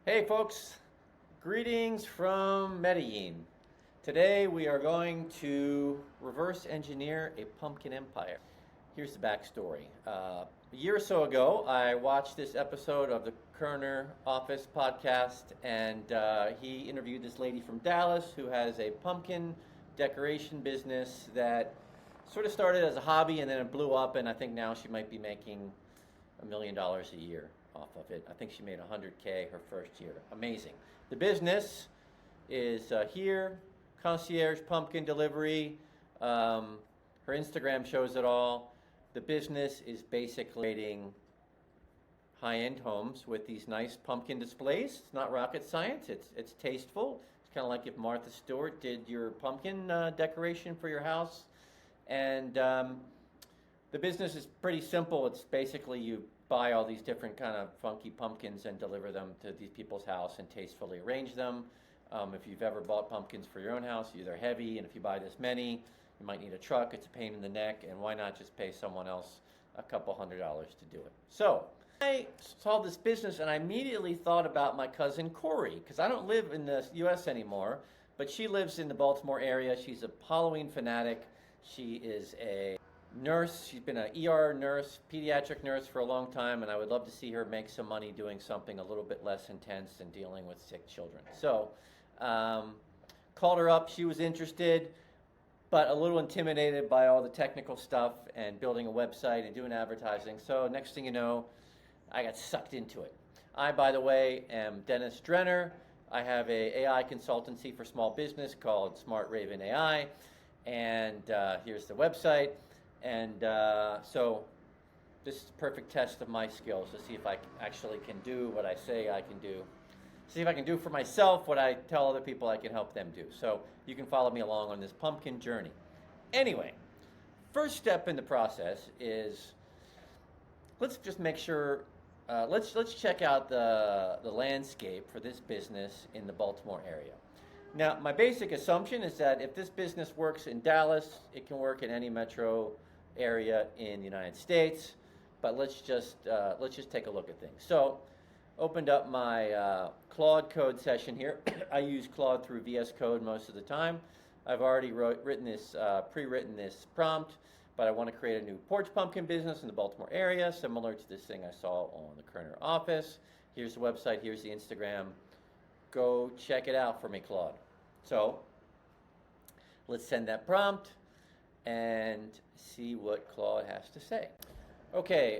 Hey folks, greetings from Medellin. Today we are going to reverse engineer a pumpkin empire. Here's the backstory. A year or so ago, I watched this episode of the Kerner Office podcast, and he interviewed this lady from Dallas who has a pumpkin decoration business that sort of started as a hobby and then it blew up, and I think now she might be making $1 million a year off of it. I think she made 100K her first year. Amazing. The business is here, concierge pumpkin delivery. Her Instagram shows it all. The business is basically creating high-end homes with these nice pumpkin displays. It's not rocket science. It's tasteful. It's kind of like if Martha Stewart did your pumpkin decoration for your house. And the business is pretty simple. It's basically you buy all these different kind of funky pumpkins and deliver them to these people's house and tastefully arrange them. If you've ever bought pumpkins for your own house, they're heavy, and if you buy this many, you might need a truck. It's a pain in the neck, and why not just pay someone else a couple $100 to do it? So I saw this business, and I immediately thought about my cousin Corey, because I don't live in the U.S. anymore, but she lives in the Baltimore area. She's a Halloween fanatic. She is a nurse. She's been an ER nurse, pediatric nurse for a long time, and I would love to see her make some money doing something a little bit less intense than dealing with sick children. So called her up. She was interested, but a little intimidated by all the technical stuff and building a website and doing advertising. So next thing you know, I got sucked into it. I, by the way, am Dennis Drenner. I have a AI consultancy for small business called Smart Raven AI, and here's the website. And so this is a perfect test of my skills to see if I actually can do what I say I can do. See if I can do for myself what I tell other people I can help them do. So you can follow me along on this pumpkin journey. Anyway, first step in the process is let's just make sure, let's check out the landscape for this business in the Baltimore area. Now, my basic assumption is that if this business works in Dallas, it can work in any metro area in the United States. But let's just take a look at things. So, opened up my Claude code session here. I use Claude through VS Code most of the time. I've already pre-written this prompt, but I want to create a new porch pumpkin business in the Baltimore area, similar to this thing I saw on the Kerner office. Here's the website. Here's the Instagram. Go check it out for me, Claude. So let's send that prompt and see what Claude has to say. Okay,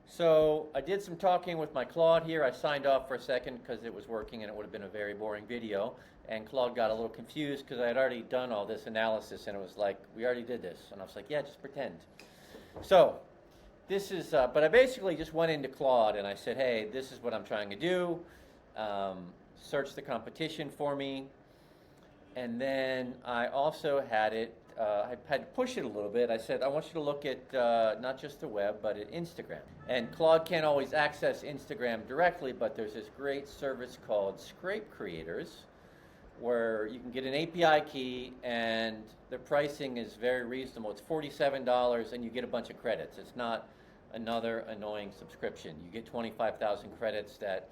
so I did some talking with my Claude here. I signed off for a second because it was working and it would have been a very boring video. And Claude got a little confused because I had already done all this analysis and it was like, we already did this. And I was like, yeah, just pretend. So this is, but I basically just went into Claude and I said, hey, this is what I'm trying to do. Search the competition for me, and then I also had it, I had to push it a little bit. I said, I want you to look at not just the web, but at Instagram. And Claude can't always access Instagram directly, but there's this great service called Scrape Creators, where you can get an API key, and the pricing is very reasonable. It's $47, and you get a bunch of credits. It's not another annoying subscription. You get 25,000 credits that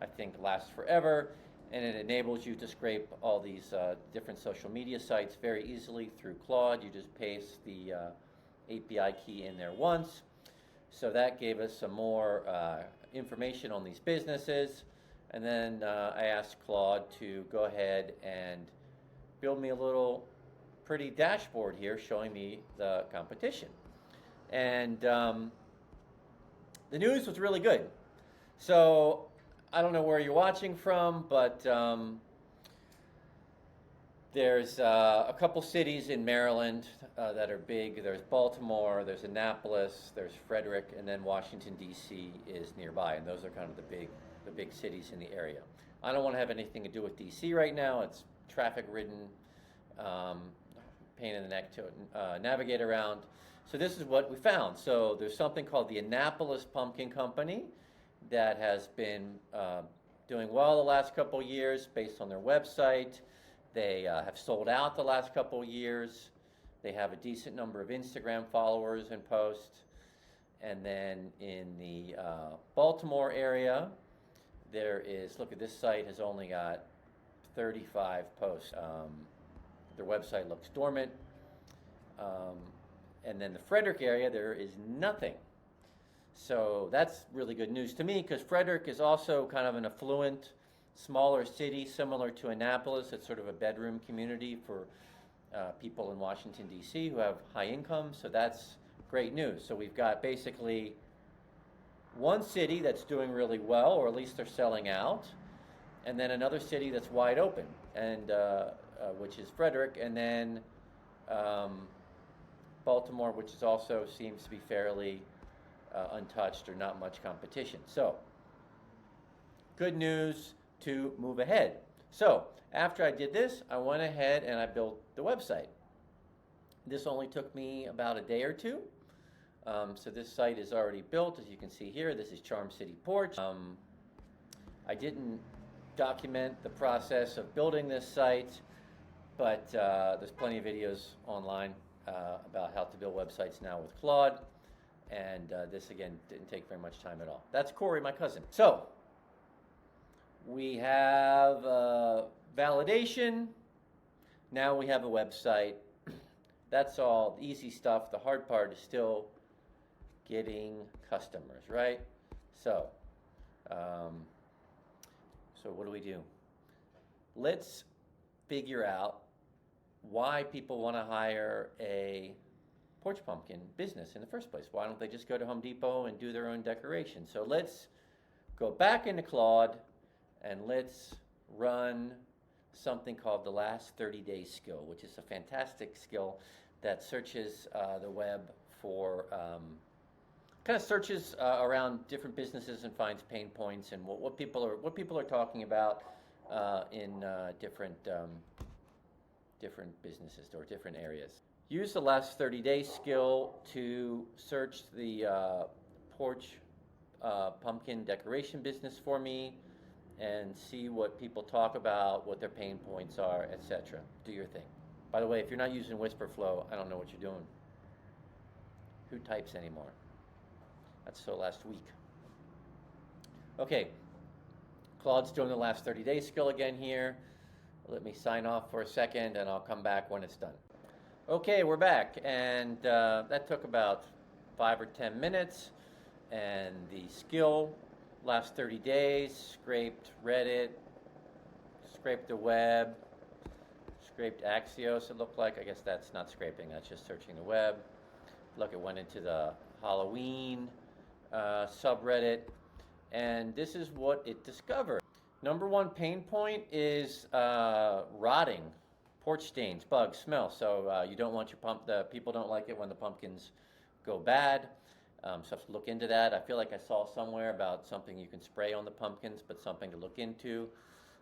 I think lasts forever, and it enables you to scrape all these different social media sites very easily through Claude. You just paste the API key in there once. So that gave us some more information on these businesses, and then I asked Claude to go ahead and build me a little pretty dashboard here showing me the competition. And the news was really good. So I don't know where you're watching from, but there's a couple cities in Maryland that are big. There's Baltimore, there's Annapolis, there's Frederick, and then Washington, D.C. is nearby, and those are kind of the big cities in the area. I don't want to have anything to do with D.C. right now. It's traffic-ridden, pain in the neck to navigate around. So this is what we found. So there's something called the Annapolis Pumpkin Company that has been doing well the last couple years based on their website. They have sold out the last couple years. They have a decent number of Instagram followers and posts. And then in the Baltimore area, there is, look at this site has only got 35 posts. Their website looks dormant. And then the Frederick area, there is nothing. So that's really good news to me, because Frederick is also kind of an affluent, smaller city, similar to Annapolis. It's sort of a bedroom community for people in Washington, D.C. who have high income. So that's great news. So we've got basically one city that's doing really well, or at least they're selling out, and then another city that's wide open, and which is Frederick, and then Baltimore, which is also seems to be fairly untouched or not much competition. So good news to move ahead. So after I did this, I went ahead and I built the website. This only took me about a day or two. So this site is already built, as you can see here. This is Charm City Porch. I didn't document the process of building this site, but there's plenty of videos online about how to build websites now with Claude. And this, again, didn't take very much time at all. That's Corey, my cousin. So we have validation. Now we have a website. That's all the easy stuff. The hard part is still getting customers, right? So, so what do we do? Let's figure out why people want to hire a porch pumpkin business in the first place. Why don't they just go to Home Depot and do their own decoration? So let's go back into Claude and let's run something called the last 30 days skill, which is a fantastic skill that searches the web for kind of searches around different businesses and finds pain points and what people are talking about in different businesses or different areas. Use the last 30 days skill to search the porch pumpkin decoration business for me and see what people talk about, what their pain points are, etc. Do your thing. By the way, if you're not using WhisperFlow, I don't know what you're doing. Who types anymore? That's so last week. Okay, Claude's doing the last 30 days skill again here. Let me sign off for a second and I'll come back when it's done. Okay, we're back, and that took about 5 or 10 minutes, and the skill, last 30 days, scraped Reddit, scraped the web, scraped Axios, it looked like. I guess that's not scraping, that's just searching the web. Look, it went into the Halloween subreddit, and this is what it discovered. Number one pain point is rotting. Porch stains, bugs, smell. So you don't want your people don't like it when the pumpkins go bad. So I have to look into that. I feel like I saw somewhere about something you can spray on the pumpkins, but something to look into.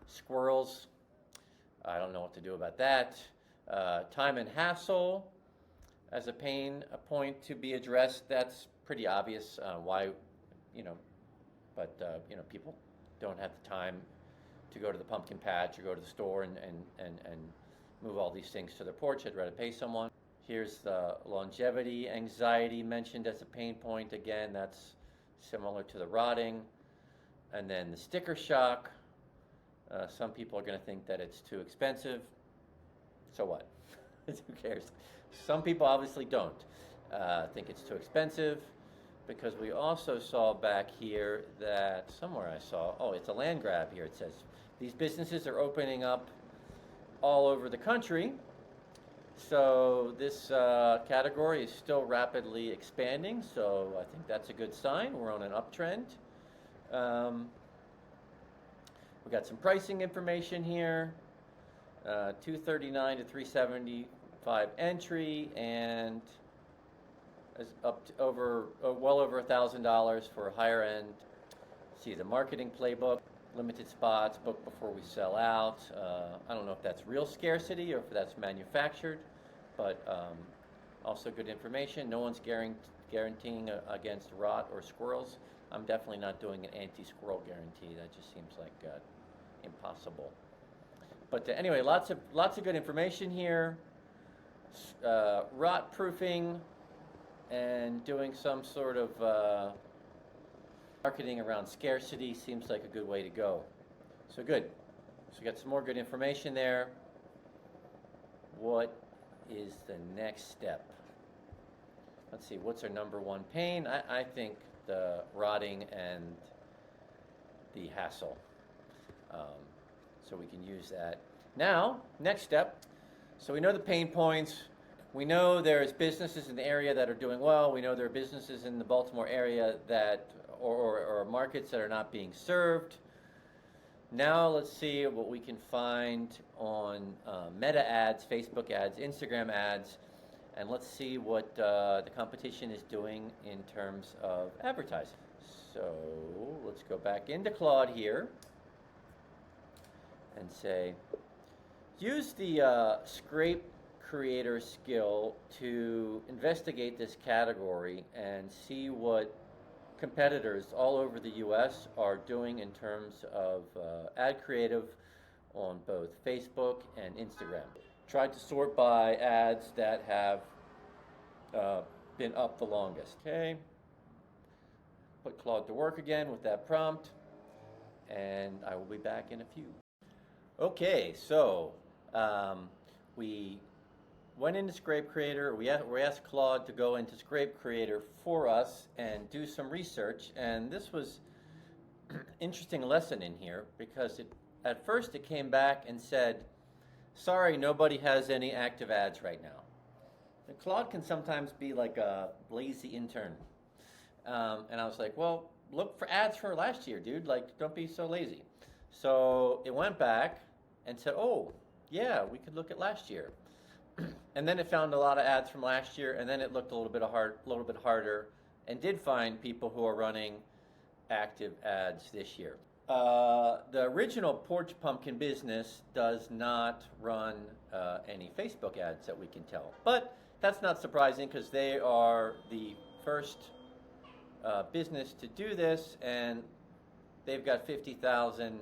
Squirrels, I don't know what to do about that. Time and hassle as a pain point to be addressed. That's pretty obvious why, but people don't have the time to go to the pumpkin patch or go to the store and move all these things to their porch. I'd rather pay someone. Here's the longevity anxiety mentioned as a pain point. Again, that's similar to the rotting. And then the sticker shock. Some people are going to think that it's too expensive. So what? Who cares? Some people obviously don't think it's too expensive, because we also saw back here that somewhere I saw, it's a land grab here. It says these businesses are opening up all over the country. So this category is still rapidly expanding, so I think that's a good sign. We're on an uptrend. We got some pricing information here. $239 to $375 entry, and is up to well over $1,000 for a higher end. See the marketing playbook, limited spots, book before we sell out. I don't know if that's real scarcity or if that's manufactured, but also good information. No one's guaranteeing against rot or squirrels. I'm definitely not doing an anti-squirrel guarantee. That just seems like impossible. But anyway, lots of good information here. Rot proofing and doing some sort of Marketing around scarcity seems like a good way to go. So good. So we got some more good information there. What is the next step? Let's see, what's our number one pain? I think the rotting and the hassle. So we can use that. Now, next step. So we know the pain points. We know there's businesses in the area that are doing well. We know there are businesses in the Baltimore area that, or markets that are not being served. Now let's see what we can find on Meta ads, Facebook ads, Instagram ads, and let's see what the competition is doing in terms of advertising. So let's go back into Claude here and say, use the scrape creator skill to investigate this category and see what competitors all over the US are doing in terms of ad creative on both Facebook and Instagram. Tried to sort by ads that have been up the longest. Okay, put Claude to work again with that prompt, and I will be back in a few. Okay, so we went into Scrape Creator. We asked Claude to go into Scrape Creator for us and do some research. And this was an interesting lesson in here because at first it came back and said, sorry, nobody has any active ads right now. And Claude can sometimes be like a lazy intern. And I was like, well, look for ads for last year, dude. Like, don't be so lazy. So it went back and said, oh, yeah, we could look at last year. And then it found a lot of ads from last year, and then it looked a little bit harder, and did find people who are running active ads this year. The original Porch Pumpkin business does not run any Facebook ads that we can tell, but that's not surprising because they are the first business to do this, and they've got 50,000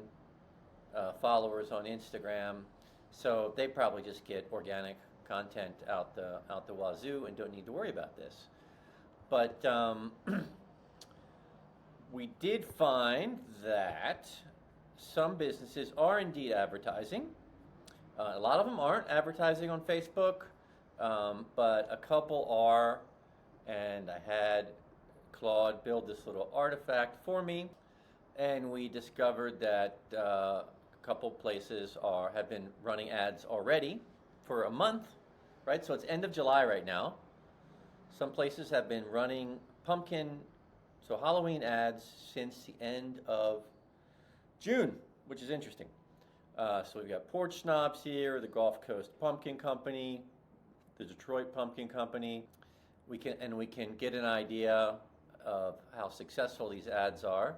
followers on Instagram, so they probably just get organic content out the wazoo and don't need to worry about this. But we did find that some businesses are indeed advertising. A lot of them aren't advertising on Facebook, but a couple are, and I had Claude build this little artifact for me, and we discovered that a couple places have been running ads already for a month, right? So it's end of July right now. Some places have been running pumpkin, so Halloween ads since the end of June, which is interesting. So we've got Porch Snobs here, the Gulf Coast Pumpkin Company, the Detroit Pumpkin Company. We can get an idea of how successful these ads are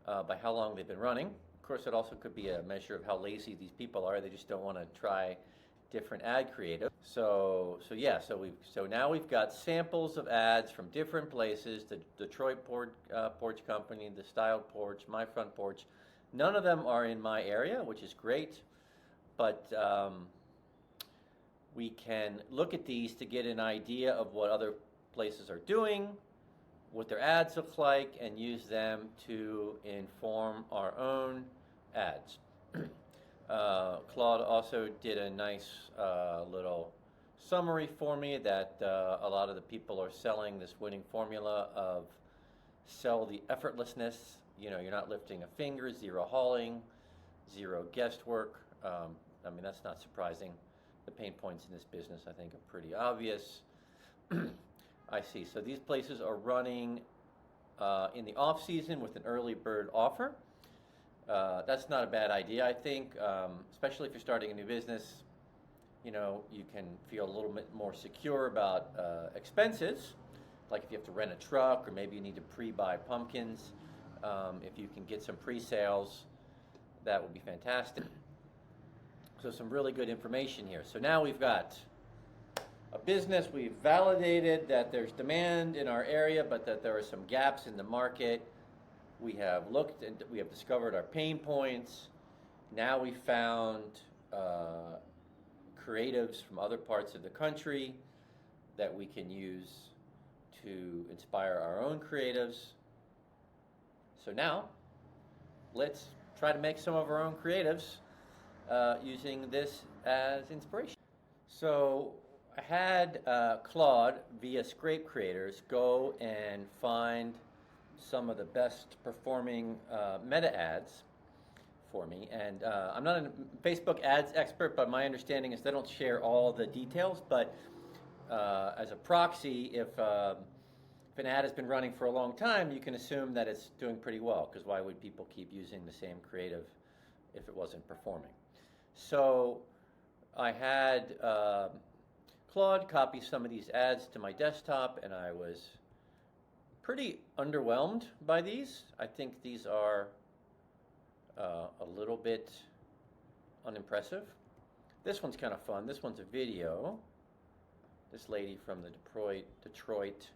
by how long they've been running. Of course, it also could be a measure of how lazy these people are. They just don't want to try different ad creative. So now we've got samples of ads from different places, the Detroit Porch Company, the Styled Porch, My Front Porch. None of them are in my area, which is great, but we can look at these to get an idea of what other places are doing, what their ads look like, and use them to inform our own ads. Claude also did a nice little summary for me that a lot of the people are selling this winning formula of sell the effortlessness. You know, you're not lifting a finger, zero hauling, zero guesswork. I mean, that's not surprising. The pain points in this business, I think, are pretty obvious. I see. So these places are running in the off season with an early bird offer. That's not a bad idea, I think, especially if you're starting a new business. You know, you can feel a little bit more secure about expenses, like if you have to rent a truck or maybe you need to pre-buy pumpkins. If you can get some pre-sales, that would be fantastic. So some really good information here. So now we've got a business. We've validated that there's demand in our area, but that there are some gaps in the market. We have looked and we have discovered our pain points. Now we found creatives from other parts of the country that we can use to inspire our own creatives. So now, let's try to make some of our own creatives using this as inspiration. So I had Claude, via Scrape Creators, go and find some of the best performing meta ads for me. And I'm not a Facebook ads expert, but my understanding is they don't share all the details. But as a proxy, if an ad has been running for a long time, you can assume that it's doing pretty well, because why would people keep using the same creative if it wasn't performing? So I had Claude copy some of these ads to my desktop, and I was pretty underwhelmed by these. I think these are a little bit unimpressive. This one's kind of fun. This one's a video. This lady from the Detroit.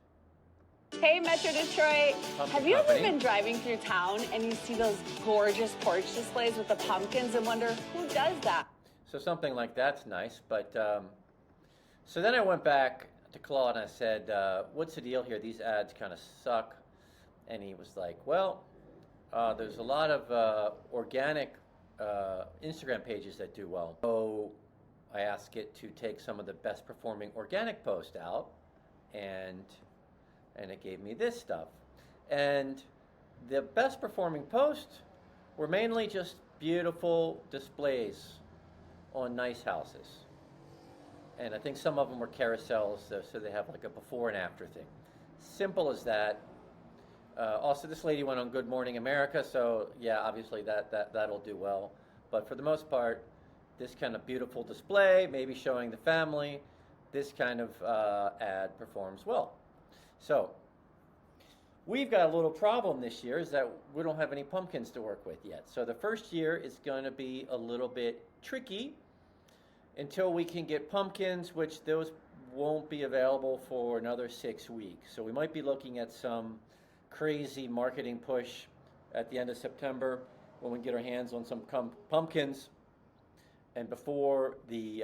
Hey, Metro Detroit. Have you ever been driving through town and you see those gorgeous porch displays with the pumpkins and wonder who does that? So something like that's nice, but so then I went back to Claude and I said, what's the deal here? These ads kind of suck. And he was like, well, there's a lot of organic Instagram pages that do well. So I asked it to take some of the best performing organic posts out, and it gave me this stuff. And the best performing posts were mainly just beautiful displays on nice houses. And I think some of them were carousels, so they have like a before and after thing. Simple as that. Also, this lady went on Good Morning America, so yeah, obviously that'll do well. But for the most part, this kind of beautiful display, maybe showing the family, this kind of ad performs well. So we've got a little problem this year, is that we don't have any pumpkins to work with yet. So the first year is going to be a little bit tricky until we can get pumpkins, which those won't be available for another 6 weeks. So we might be looking at some crazy marketing push at the end of September when we get our hands on some pumpkins, and before the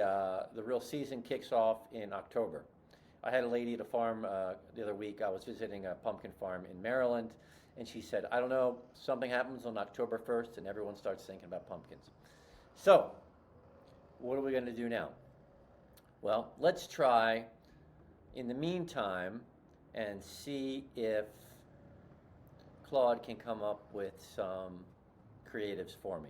real season kicks off in October. I had a lady at a farm the other week. I was visiting a pumpkin farm in Maryland, and she said, I don't know, something happens on October 1st and everyone starts thinking about pumpkins. So what are we going to do now? Well, let's try in the meantime and see if Claude can come up with some creatives for me.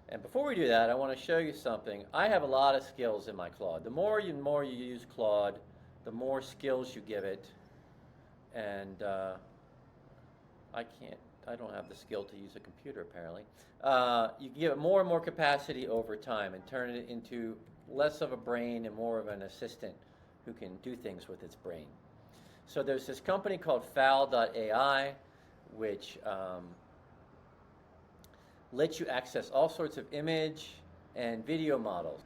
And before we do that, I want to show you something. I have a lot of skills in my Claude. The more you use Claude, the more skills you give it. And I don't have the skill to use a computer, apparently. You give it more and more capacity over time and turn it into less of a brain and more of an assistant who can do things with its brain. So there's this company called Fowl.ai, which lets you access all sorts of image and video models.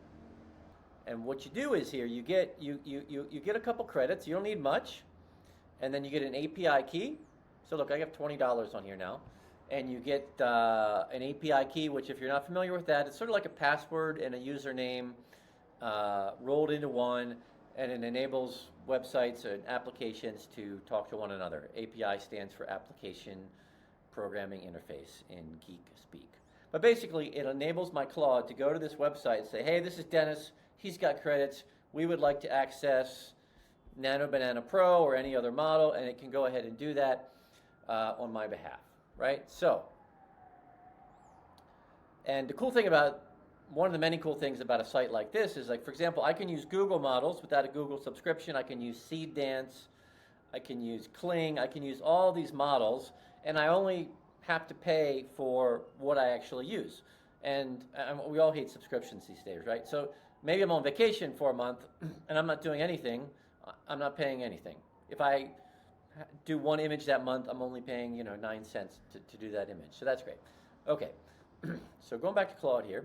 And what you do is here, you get a couple credits. You don't need much. And then you get an API key. So look, I have $20 on here now. And you get an API key, which if you're not familiar with that, it's sort of like a password and a username rolled into one, and it enables websites and applications to talk to one another. API stands for Application Programming Interface in geek speak. But basically, it enables my Claude to go to this website and say, hey, this is Dennis. He's got credits. We would like to access Nano Banana Pro or any other model, and it can go ahead and do that on my behalf, right? So, and the cool thing about, one of the many cool things about a site like this is, like, for example, I can use Google models without a Google subscription. I can use Seed Dance. I can use Kling. I can use all these models, and I only have to pay for what I actually use. And we all hate subscriptions these days, right? So maybe I'm on vacation for a month and I'm not doing anything. I'm not paying anything. If I do one image that month, I'm only paying 9 cents to do that image. So that's great. Okay, so going back to Claude here.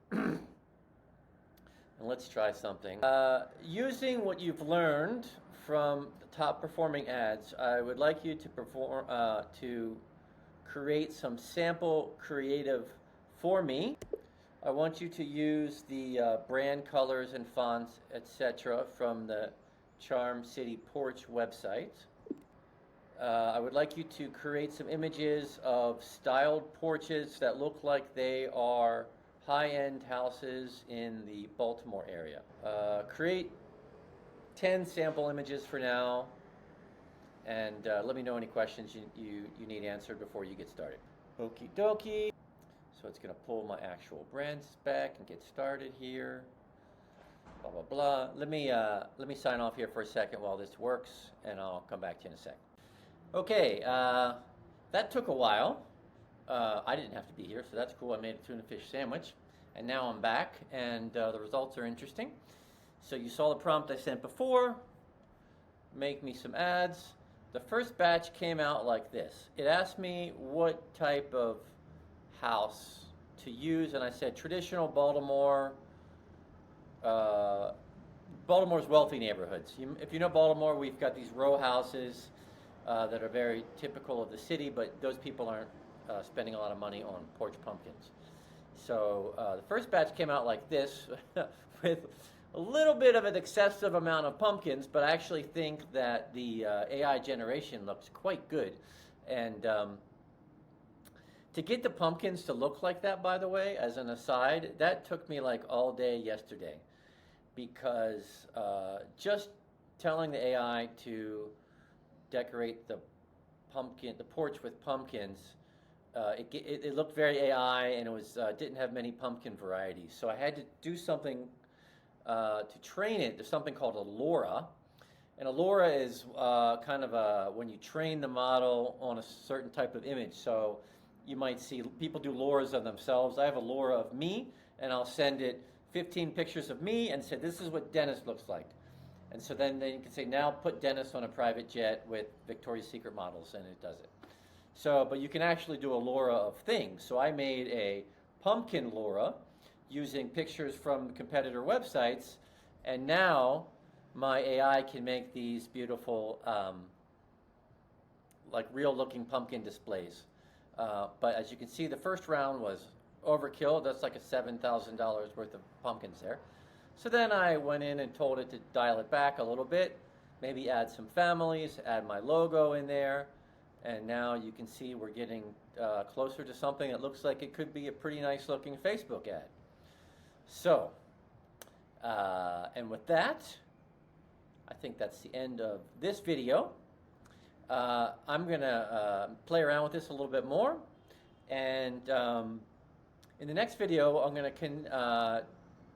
And let's try something. Using what you've learned from the top performing ads, I would like you to create some sample creative for me. I want you to use the brand colors and fonts, etc. from the Charm City Porch website. I would like you to create some images of styled porches that look like they are high-end houses in the Baltimore area. Create 10 sample images for now, and let me know any questions you need answered before you get started. Okie dokie. So it's going to pull my actual brand spec and get started here. Blah, blah, blah. Let me sign off here for a second while this works, and I'll come back to you in a sec. Okay, that took a while. I didn't have to be here, so that's cool. I made a tuna fish sandwich, and now I'm back, and the results are interesting. So you saw the prompt I sent before. Make me some ads. The first batch came out like this. It asked me what type of house to use, and I said traditional Baltimore. Baltimore's wealthy neighborhoods. If you know Baltimore, we've got these row houses that are very typical of the city, but those people aren't spending a lot of money on porch pumpkins. So the first batch came out like this with a little bit of an excessive amount of pumpkins, but I actually think that the AI generation looks quite good. And to get the pumpkins to look like that, by the way, as an aside, that took me like all day yesterday, because just telling the AI to decorate the porch with pumpkins, it looked very AI, and it was didn't have many pumpkin varieties. So I had to do something to train it. There's something called a LoRa, and a LoRa is kind of when you train the model on a certain type of image. So you might see people do LoRas of themselves. I have a LoRa of me, and I'll send it 15 pictures of me and say, this is what Dennis looks like. And so then you can say, now put Dennis on a private jet with Victoria's Secret models, and it does it. So, but you can actually do a LoRa of things. So I made a pumpkin LoRa using pictures from competitor websites, and now my AI can make these beautiful, like real-looking pumpkin displays. But as you can see, the first round was overkill. That's like a $7,000 worth of pumpkins there. So then I went in and told it to dial it back a little bit, maybe add some families, add my logo in there, and now you can see we're getting closer to something that looks like it could be a pretty nice looking Facebook ad. So, and with that, I think that's the end of this video. I'm going to play around with this a little bit more, and in the next video, I'm going to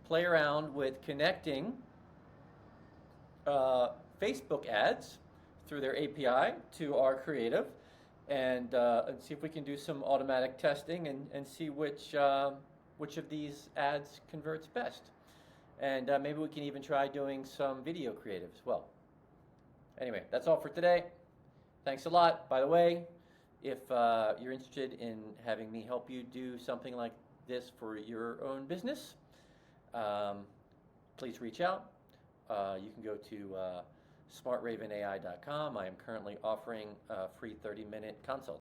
play around with connecting Facebook ads through their API to our creative, and see if we can do some automatic testing and see which of these ads converts best. And maybe we can even try doing some video creative as well. Anyway, that's all for today. Thanks a lot. By the way, if you're interested in having me help you do something like this for your own business, please reach out. You can go to smartravenai.com. I am currently offering a free 30-minute consult.